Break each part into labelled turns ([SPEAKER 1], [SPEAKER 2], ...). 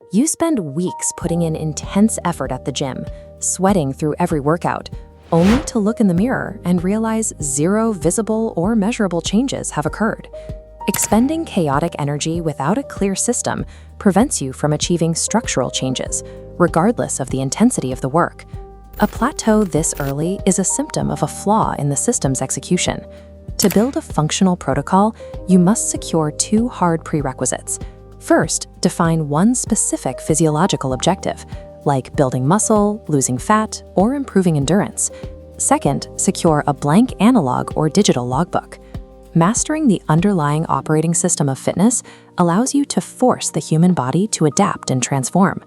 [SPEAKER 1] You spend weeks putting in intense effort at the gym, sweating through every workout, only to look in the mirror and realize zero visible or measurable changes have occurred. Expending chaotic energy without a clear system prevents you from achieving structural changes, regardless of the intensity of the work. A plateau this early is a symptom of a flaw in the system's execution. To build a functional protocol, you must secure two hard prerequisites. First, define one specific physiological objective, like building muscle, losing fat, or improving endurance. Second, secure a blank analog or digital logbook. Mastering the underlying operating system of fitness allows you to force the human body to adapt and transform.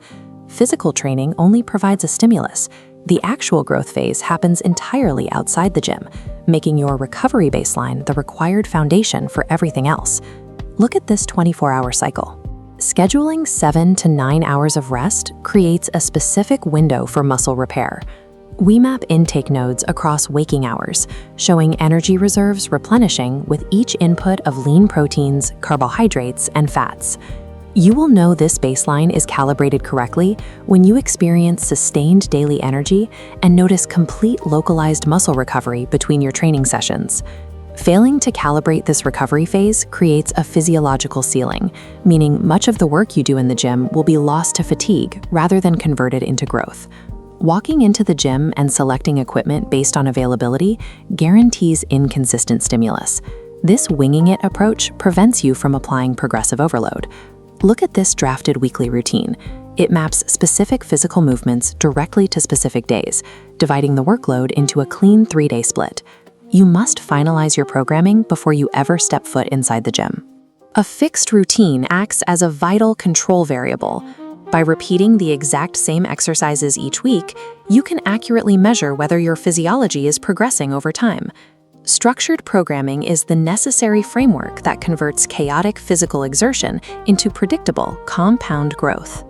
[SPEAKER 1] Physical training only provides a stimulus. The actual growth phase happens entirely outside the gym, making your recovery baseline the required foundation for everything else. Look at this 24-hour cycle. Scheduling 7 to 9 hours of rest creates a specific window for muscle repair. We map intake nodes across waking hours, showing energy reserves replenishing with each input of lean proteins, carbohydrates, and fats. You will know this baseline is calibrated correctly when you experience sustained daily energy and notice complete localized muscle recovery between your training sessions. Failing to calibrate this recovery phase creates a physiological ceiling, meaning much of the work you do in the gym will be lost to fatigue rather than converted into growth. Walking into the gym and selecting equipment based on availability guarantees inconsistent stimulus. This winging it approach prevents you from applying progressive overload. Look at this drafted weekly routine. It maps specific physical movements directly to specific days, dividing the workload into a clean 3-day split. You must finalize your programming before you ever step foot inside the gym. A fixed routine acts as a vital control variable. By repeating the exact same exercises each week, you can accurately measure whether your physiology is progressing over time. Structured programming is the necessary framework that converts chaotic physical exertion into predictable, compound growth.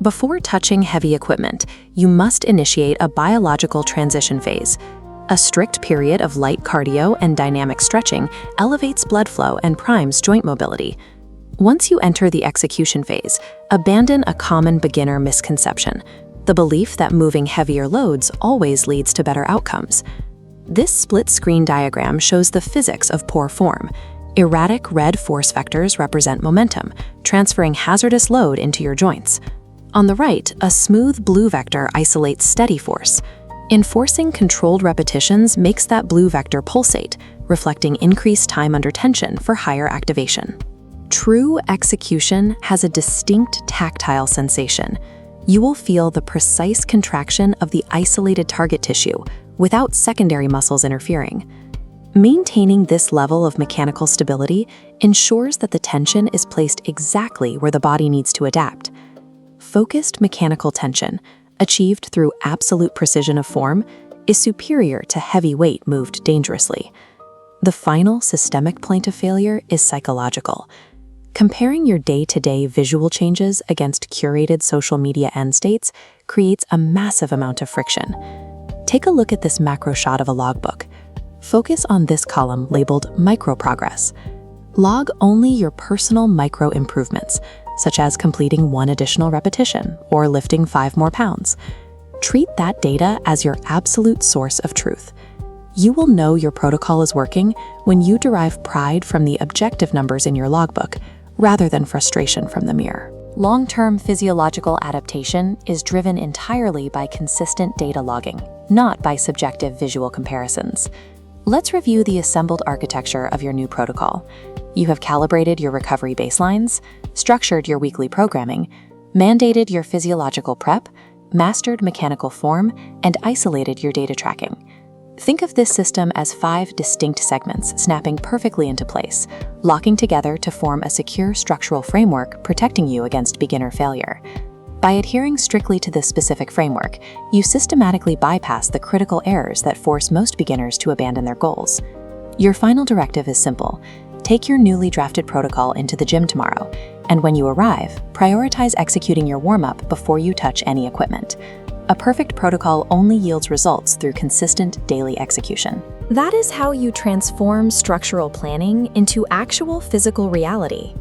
[SPEAKER 1] Before touching heavy equipment, you must initiate a biological transition phase. A strict period of light cardio and dynamic stretching elevates blood flow and primes joint mobility. Once you enter the execution phase, abandon a common beginner misconception, the belief that moving heavier loads always leads to better outcomes. This split-screen diagram shows the physics of poor form. Erratic red force vectors represent momentum, transferring hazardous load into your joints. On the right, a smooth blue vector isolates steady force. Enforcing controlled repetitions makes that blue vector pulsate, reflecting increased time under tension for higher activation. True execution has a distinct tactile sensation. You will feel the precise contraction of the isolated target tissue without secondary muscles interfering. Maintaining this level of mechanical stability ensures that the tension is placed exactly where the body needs to adapt. Focused mechanical tension, achieved through absolute precision of form, is superior to heavy weight moved dangerously. The final systemic point of failure is psychological. Comparing your day-to-day visual changes against curated social media end states creates a massive amount of friction. Take a look at this macro shot of a logbook. Focus on this column labeled Micro Progress. Log only your personal micro improvements, such as completing 1 additional repetition or lifting 5 more pounds. Treat that data as your absolute source of truth. You will know your protocol is working when you derive pride from the objective numbers in your logbook, rather than frustration from the mirror. Long-term physiological adaptation is driven entirely by consistent data logging, not by subjective visual comparisons. Let's review the assembled architecture of your new protocol. You have calibrated your recovery baselines, structured your weekly programming, mandated your physiological prep, mastered mechanical form, and isolated your data tracking. Think of this system as 5 distinct segments snapping perfectly into place, locking together to form a secure structural framework protecting you against beginner failure. By adhering strictly to this specific framework, you systematically bypass the critical errors that force most beginners to abandon their goals. Your final directive is simple. Take your newly drafted protocol into the gym tomorrow, and when you arrive, prioritize executing your warm-up before you touch any equipment. A perfect protocol only yields results through consistent daily execution. That is how you transform structural planning into actual physical reality.